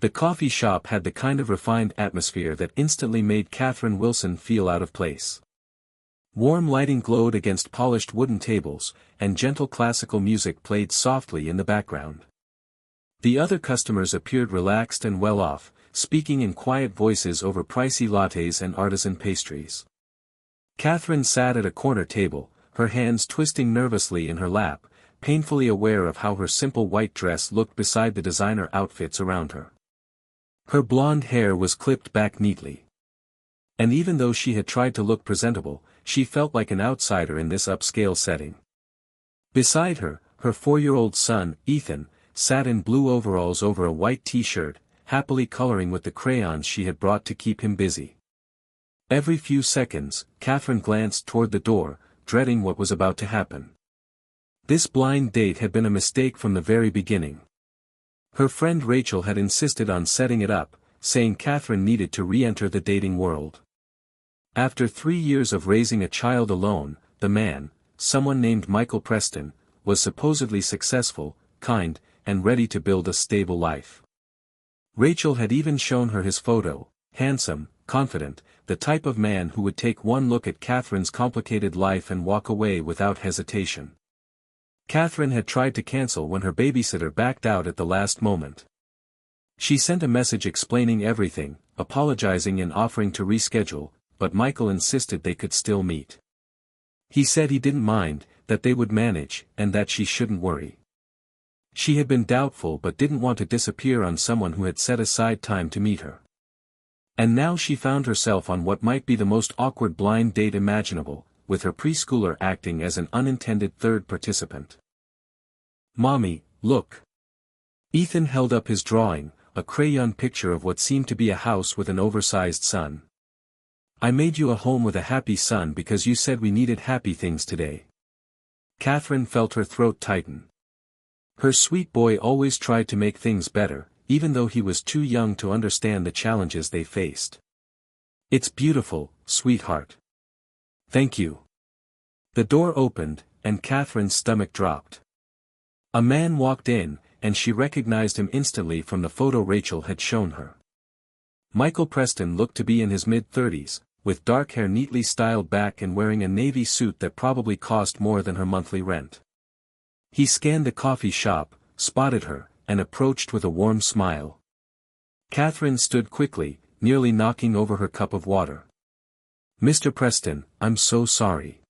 The coffee shop had the kind of refined atmosphere that instantly made Catherine Wilson feel out of place. Warm lighting glowed against polished wooden tables, and gentle classical music played softly in the background. The other customers appeared relaxed and well off, speaking in quiet voices over pricey lattes and artisan pastries. Catherine sat at a corner table, her hands twisting nervously in her lap, painfully aware of how her simple white dress looked beside the designer outfits around her. Her blonde hair was clipped back neatly. And even though she had tried to look presentable, she felt like an outsider in this upscale setting. Beside her, her 4-year-old son, Ethan, sat in blue overalls over a white t-shirt, happily coloring with the crayons she had brought to keep him busy. Every few seconds, Catherine glanced toward the door, dreading what was about to happen. This blind date had been a mistake from the very beginning. Her friend Rachel had insisted on setting it up, saying Catherine needed to re-enter the dating world. After 3 years of raising a child alone, the man, someone named Michael Preston, was supposedly successful, kind, and ready to build a stable life. Rachel had even shown her his photo, handsome, confident, the type of man who would take one look at Catherine's complicated life and walk away without hesitation. Catherine had tried to cancel when her babysitter backed out at the last moment. She sent a message explaining everything, apologizing and offering to reschedule, but Michael insisted they could still meet. He said he didn't mind, that they would manage, and that she shouldn't worry. She had been doubtful but didn't want to disappear on someone who had set aside time to meet her. And now she found herself on what might be the most awkward blind date imaginable, with her preschooler acting as an unintended third participant. "Mommy, look." Ethan held up his drawing, a crayon picture of what seemed to be a house with an oversized sun. "I made you a home with a happy sun because you said we needed happy things today." Catherine felt her throat tighten. Her sweet boy always tried to make things better, even though he was too young to understand the challenges they faced. "It's beautiful, sweetheart." "Thank you." The door opened, and Catherine's stomach dropped. A man walked in, and she recognized him instantly from the photo Rachel had shown her. Michael Preston looked to be in his mid-30s, with dark hair neatly styled back and wearing a navy suit that probably cost more than her monthly rent. He scanned the coffee shop, spotted her, and approached with a warm smile. Catherine stood quickly, nearly knocking over her cup of water. "Mr. Preston, I'm so sorry.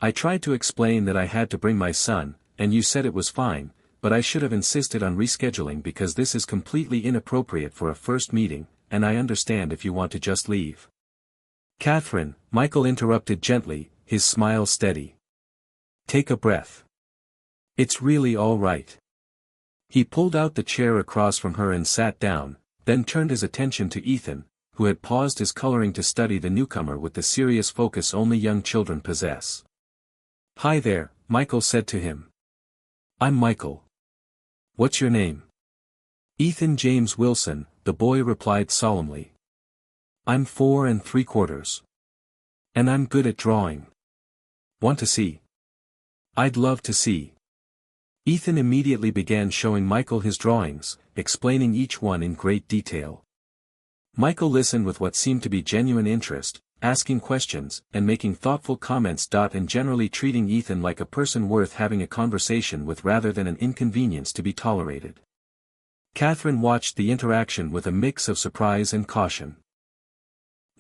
I tried to explain that I had to bring my son, and you said it was fine, but I should have insisted on rescheduling because this is completely inappropriate for a first meeting, and I understand if you want to just leave." "Catherine," Michael interrupted gently, his smile steady. "Take a breath. It's really all right." He pulled out the chair across from her and sat down, then turned his attention to Ethan, who had paused his coloring to study the newcomer with the serious focus only young children possess. "Hi there," Michael said to him. "I'm Michael. What's your name?" "Ethan James Wilson," the boy replied solemnly. "I'm 4 3/4. And I'm good at drawing. Want to see?" "I'd love to see." Ethan immediately began showing Michael his drawings, explaining each one in great detail. Michael listened with what seemed to be genuine interest, asking questions, and making thoughtful comments. And generally treating Ethan like a person worth having a conversation with rather than an inconvenience to be tolerated. Catherine watched the interaction with a mix of surprise and caution.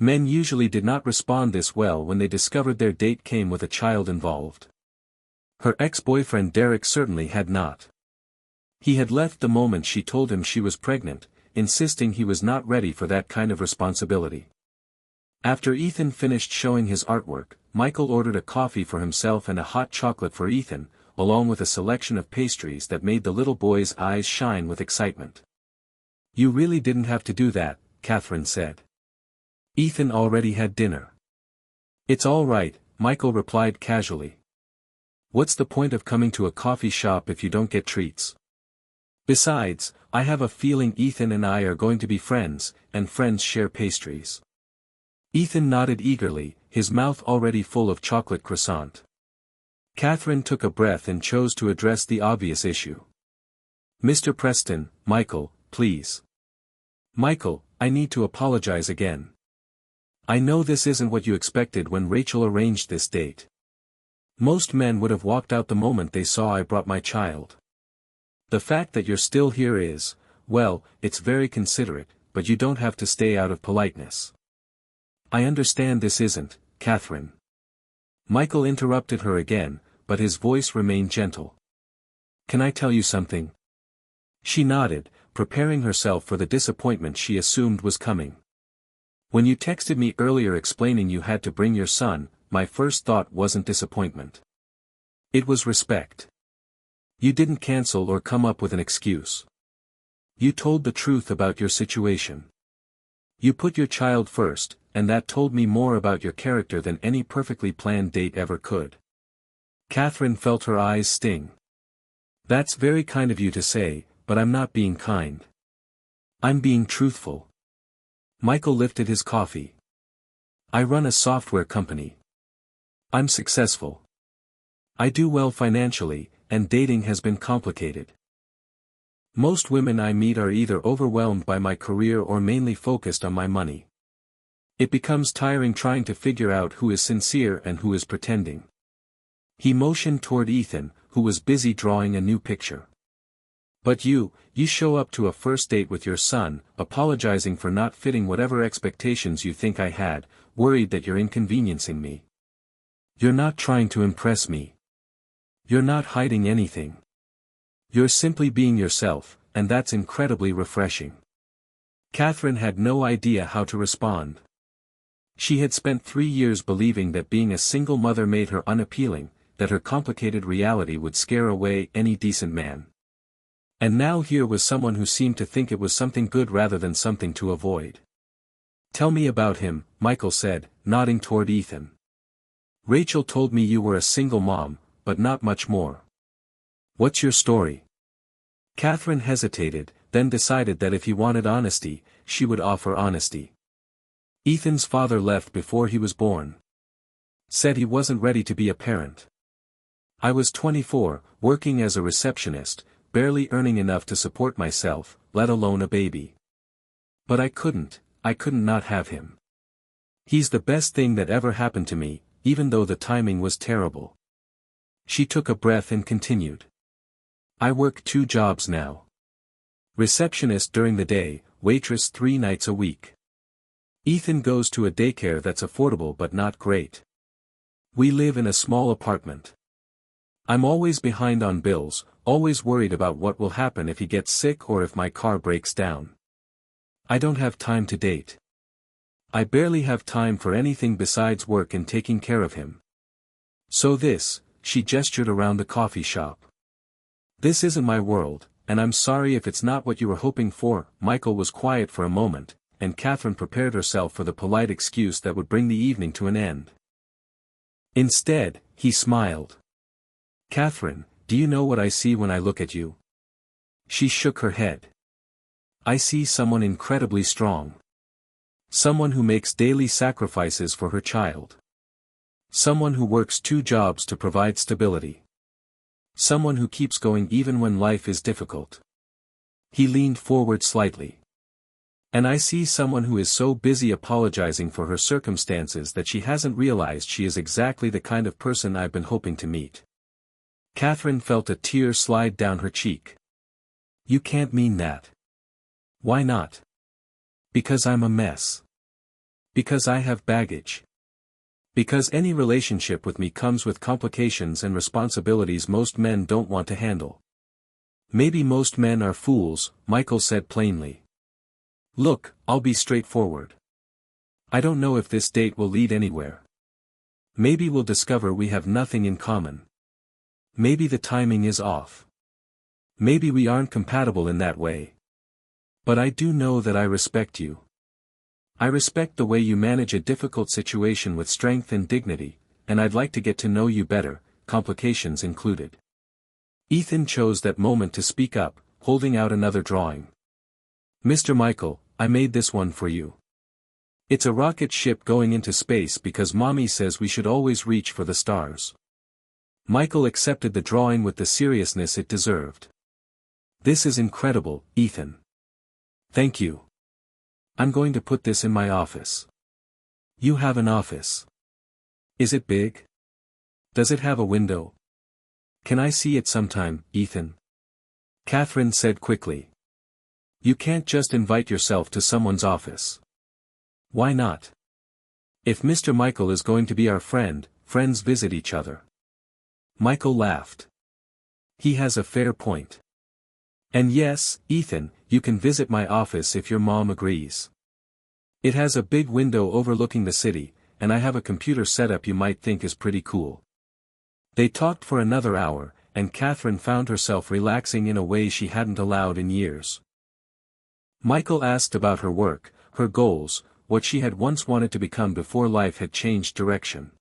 Men usually did not respond this well when they discovered their date came with a child involved. Her ex-boyfriend Derek certainly had not. He had left the moment she told him she was pregnant, insisting he was not ready for that kind of responsibility. After Ethan finished showing his artwork, Michael ordered a coffee for himself and a hot chocolate for Ethan, along with a selection of pastries that made the little boy's eyes shine with excitement. "You really didn't have to do that," Catherine said. "Ethan already had dinner." "It's all right," Michael replied casually. "What's the point of coming to a coffee shop if you don't get treats? Besides, I have a feeling Ethan and I are going to be friends, and friends share pastries." Ethan nodded eagerly, his mouth already full of chocolate croissant. Catherine took a breath and chose to address the obvious issue. "Mr. Preston, Michael, please. Michael, I need to apologize again. I know this isn't what you expected when Rachel arranged this date. Most men would have walked out the moment they saw I brought my child. The fact that you're still here is, well, it's very considerate, but you don't have to stay out of politeness. I understand this isn't, Catherine. Michael interrupted her again, but his voice remained gentle. Can I tell you something? She nodded, preparing herself for the disappointment she assumed was coming. When you texted me earlier explaining you had to bring your son, my first thought wasn't disappointment. It was respect. You didn't cancel or come up with an excuse. You told the truth about your situation. You put your child first, and that told me more about your character than any perfectly planned date ever could. Catherine felt her eyes sting. That's very kind of you to say, but I'm not being kind. I'm being truthful. Michael lifted his coffee. I run a software company. I'm successful. I do well financially, and dating has been complicated. Most women I meet are either overwhelmed by my career or mainly focused on my money. It becomes tiring trying to figure out who is sincere and who is pretending. He motioned toward Ethan, who was busy drawing a new picture. But you show up to a first date with your son, apologizing for not fitting whatever expectations you think I had, worried that you're inconveniencing me. You're not trying to impress me. You're not hiding anything. You're simply being yourself, and that's incredibly refreshing. Catherine had no idea how to respond. She had spent 3 years believing that being a single mother made her unappealing, that her complicated reality would scare away any decent man. And now here was someone who seemed to think it was something good rather than something to avoid. Tell me about him, Michael said, nodding toward Ethan. Rachel told me you were a single mom, but not much more. What's your story? Catherine hesitated, then decided that if he wanted honesty, she would offer honesty. Ethan's father left before he was born. Said he wasn't ready to be a parent. I was 24, working as a receptionist, barely earning enough to support myself, let alone a baby. But I couldn't not have him. He's the best thing that ever happened to me, even though the timing was terrible. She took a breath and continued. I work 2 jobs now. Receptionist during the day, waitress 3 nights a week. Ethan goes to a daycare that's affordable but not great. We live in a small apartment. I'm always behind on bills, always worried about what will happen if he gets sick or if my car breaks down. I don't have time to date. I barely have time for anything besides work and taking care of him. So this, she gestured around the coffee shop. This isn't my world, and I'm sorry if it's not what you were hoping for. Michael was quiet for a moment, and Catherine prepared herself for the polite excuse that would bring the evening to an end. Instead, he smiled. Catherine, do you know what I see when I look at you? She shook her head. I see someone incredibly strong. Someone who makes daily sacrifices for her child. Someone who works 2 jobs to provide stability. Someone who keeps going even when life is difficult. He leaned forward slightly. And I see someone who is so busy apologizing for her circumstances that she hasn't realized she is exactly the kind of person I've been hoping to meet. Catherine felt a tear slide down her cheek. You can't mean that. Why not? Because I'm a mess. Because I have baggage. Because any relationship with me comes with complications and responsibilities most men don't want to handle. Maybe most men are fools, Michael said plainly. Look, I'll be straightforward. I don't know if this date will lead anywhere. Maybe we'll discover we have nothing in common. Maybe the timing is off. Maybe we aren't compatible in that way. But I do know that I respect you. I respect the way you manage a difficult situation with strength and dignity, and I'd like to get to know you better, complications included. Ethan chose that moment to speak up, holding out another drawing. Mr. Michael, I made this one for you. It's a rocket ship going into space because Mommy says we should always reach for the stars. Michael accepted the drawing with the seriousness it deserved. This is incredible, Ethan. Thank you. I'm going to put this in my office. You have an office. Is it big? Does it have a window? Can I see it sometime, Ethan? Catherine said quickly. You can't just invite yourself to someone's office. Why not? If Mr. Michael is going to be our friend, friends visit each other. Michael laughed. He has a fair point. And yes, Ethan, you can visit my office if your mom agrees. It has a big window overlooking the city, and I have a computer setup you might think is pretty cool. They talked for another hour, and Catherine found herself relaxing in a way she hadn't allowed in years. Michael asked about her work, her goals, what she had once wanted to become before life had changed direction.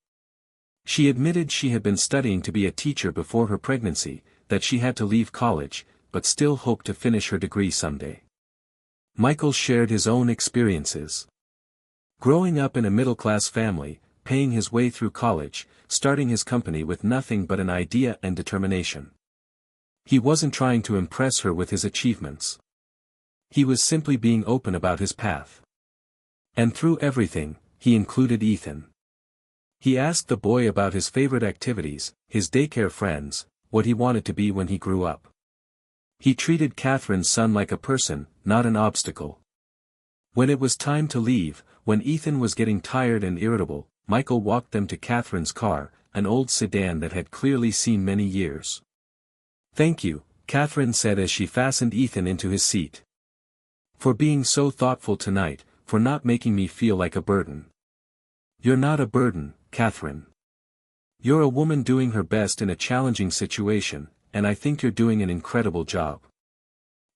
She admitted she had been studying to be a teacher before her pregnancy, that she had to leave college, but still hoped to finish her degree someday. Michael shared his own experiences. Growing up in a middle-class family, paying his way through college, starting his company with nothing but an idea and determination. He wasn't trying to impress her with his achievements. He was simply being open about his path. And through everything, he included Ethan. He asked the boy about his favorite activities, his daycare friends, what he wanted to be when he grew up. He treated Catherine's son like a person, not an obstacle. When it was time to leave, when Ethan was getting tired and irritable, Michael walked them to Catherine's car, an old sedan that had clearly seen many years. Thank you, Catherine said as she fastened Ethan into his seat. For being so thoughtful tonight, for not making me feel like a burden. You're not a burden, Catherine. You're a woman doing her best in a challenging situation, and I think you're doing an incredible job.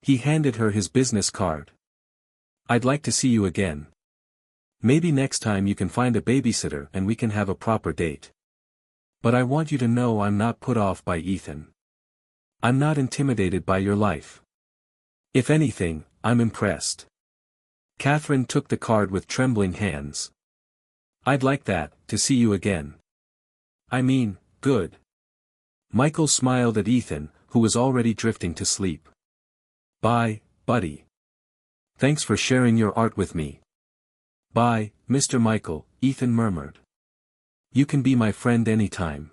He handed her his business card. I'd like to see you again. Maybe next time you can find a babysitter and we can have a proper date. But I want you to know I'm not put off by Ethan. I'm not intimidated by your life. If anything, I'm impressed. Catherine took the card with trembling hands. I'd like that, to see you again. I mean, good. Michael smiled at Ethan, who was already drifting to sleep. Bye, buddy. Thanks for sharing your art with me. Bye, Mr. Michael, Ethan murmured. You can be my friend anytime.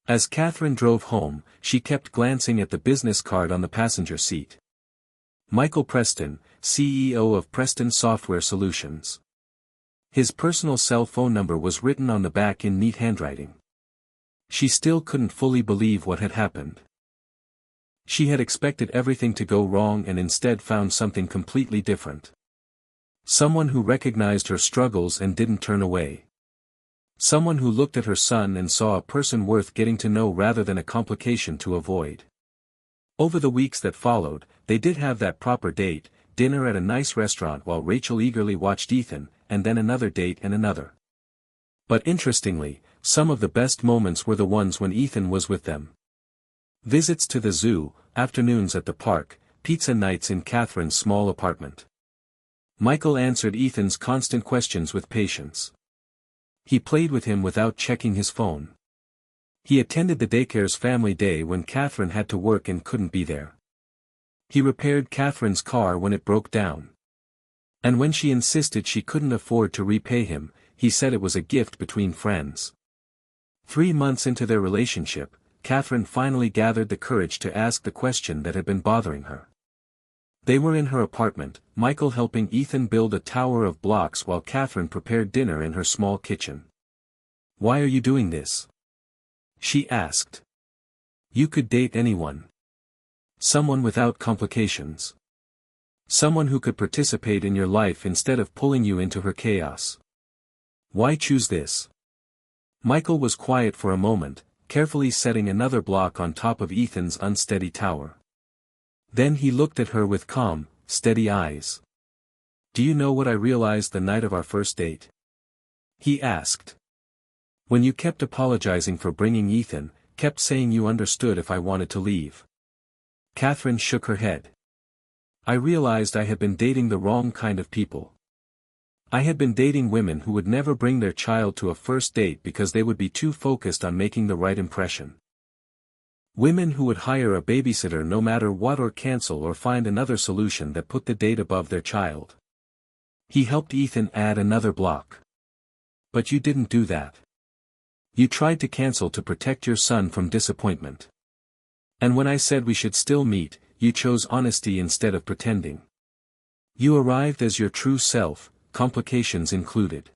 As Catherine drove home, she kept glancing at the business card on the passenger seat. Michael Preston, CEO of Preston Software Solutions. His personal cell phone number was written on the back in neat handwriting. She still couldn't fully believe what had happened. She had expected everything to go wrong and instead found something completely different. Someone who recognized her struggles and didn't turn away. Someone who looked at her son and saw a person worth getting to know rather than a complication to avoid. Over the weeks that followed, they did have that proper date, dinner at a nice restaurant while Rachel eagerly watched Ethan, and then another date and another. But interestingly, some of the best moments were the ones when Ethan was with them. Visits to the zoo, afternoons at the park, pizza nights in Catherine's small apartment. Michael answered Ethan's constant questions with patience. He played with him without checking his phone. He attended the daycare's family day when Catherine had to work and couldn't be there. He repaired Catherine's car when it broke down. And when she insisted she couldn't afford to repay him, he said it was a gift between friends. 3 months into their relationship, Catherine finally gathered the courage to ask the question that had been bothering her. They were in her apartment, Michael helping Ethan build a tower of blocks while Catherine prepared dinner in her small kitchen. Why are you doing this? She asked. You could date anyone. Someone without complications. Someone who could participate in your life instead of pulling you into her chaos. Why choose this? Michael was quiet for a moment, carefully setting another block on top of Ethan's unsteady tower. Then he looked at her with calm, steady eyes. Do you know what I realized the night of our first date? He asked. When you kept apologizing for bringing Ethan, kept saying you understood if I wanted to leave. Catherine shook her head. I realized I had been dating the wrong kind of people. I had been dating women who would never bring their child to a first date because they would be too focused on making the right impression. Women who would hire a babysitter no matter what or cancel or find another solution that put the date above their child. He helped Ethan add another block. But you didn't do that. You tried to cancel to protect your son from disappointment. And when I said we should still meet, you chose honesty instead of pretending. You arrived as your true self, complications included.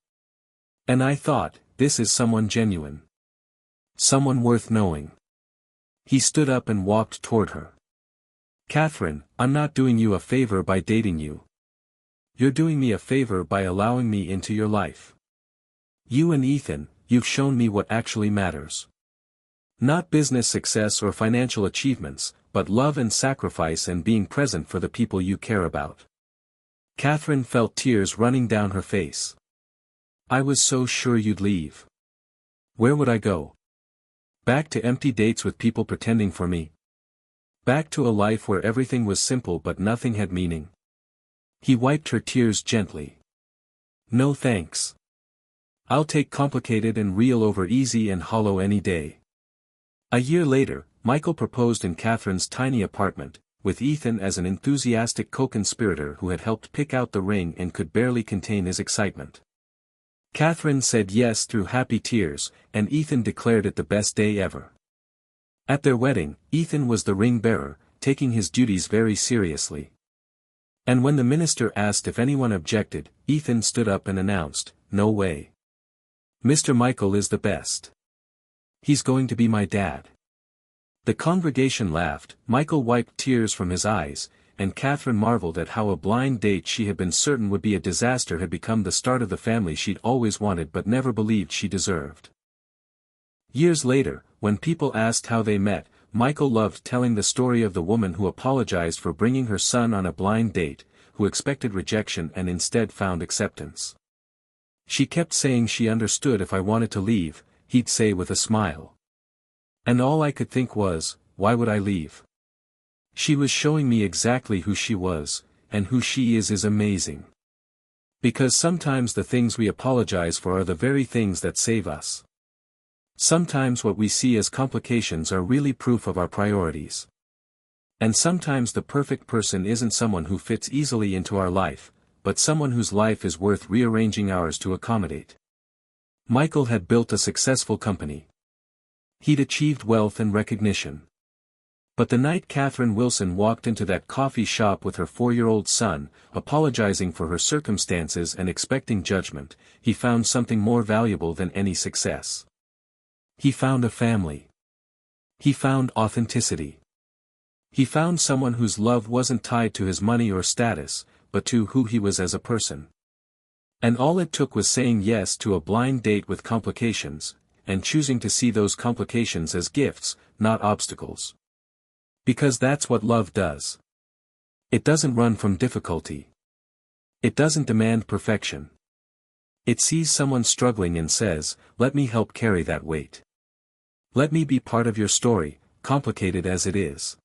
And I thought, this is someone genuine. Someone worth knowing. He stood up and walked toward her. Catherine, I'm not doing you a favor by dating you. You're doing me a favor by allowing me into your life. You and Ethan, you've shown me what actually matters. Not business success or financial achievements, but love and sacrifice and being present for the people you care about. Catherine felt tears running down her face. I was so sure you'd leave. Where would I go? Back to empty dates with people pretending for me. Back to a life where everything was simple but nothing had meaning. He wiped her tears gently. No thanks. I'll take complicated and real over easy and hollow any day. A year later, Michael proposed in Catherine's tiny apartment, with Ethan as an enthusiastic co-conspirator who had helped pick out the ring and could barely contain his excitement. Catherine said yes through happy tears, and Ethan declared it the best day ever. At their wedding, Ethan was the ring bearer, taking his duties very seriously. And when the minister asked if anyone objected, Ethan stood up and announced, "No way. Mr. Michael is the best. He's going to be my dad." The congregation laughed, Michael wiped tears from his eyes, and Catherine marveled at how a blind date she had been certain would be a disaster had become the start of the family she'd always wanted but never believed she deserved. Years later, when people asked how they met, Michael loved telling the story of the woman who apologized for bringing her son on a blind date, who expected rejection and instead found acceptance. She kept saying she understood if I wanted to leave, he'd say with a smile. And all I could think was, why would I leave? She was showing me exactly who she was, and who she is amazing. Because sometimes the things we apologize for are the very things that save us. Sometimes what we see as complications are really proof of our priorities. And sometimes the perfect person isn't someone who fits easily into our life, but someone whose life is worth rearranging ours to accommodate. Michael had built a successful company. He'd achieved wealth and recognition. But the night Catherine Wilson walked into that coffee shop with her 4-year-old son, apologizing for her circumstances and expecting judgment, he found something more valuable than any success. He found a family. He found authenticity. He found someone whose love wasn't tied to his money or status, but to who he was as a person. And all it took was saying yes to a blind date with complications, and choosing to see those complications as gifts, not obstacles. Because that's what love does. It doesn't run from difficulty. It doesn't demand perfection. It sees someone struggling and says, let me help carry that weight. Let me be part of your story, complicated as it is.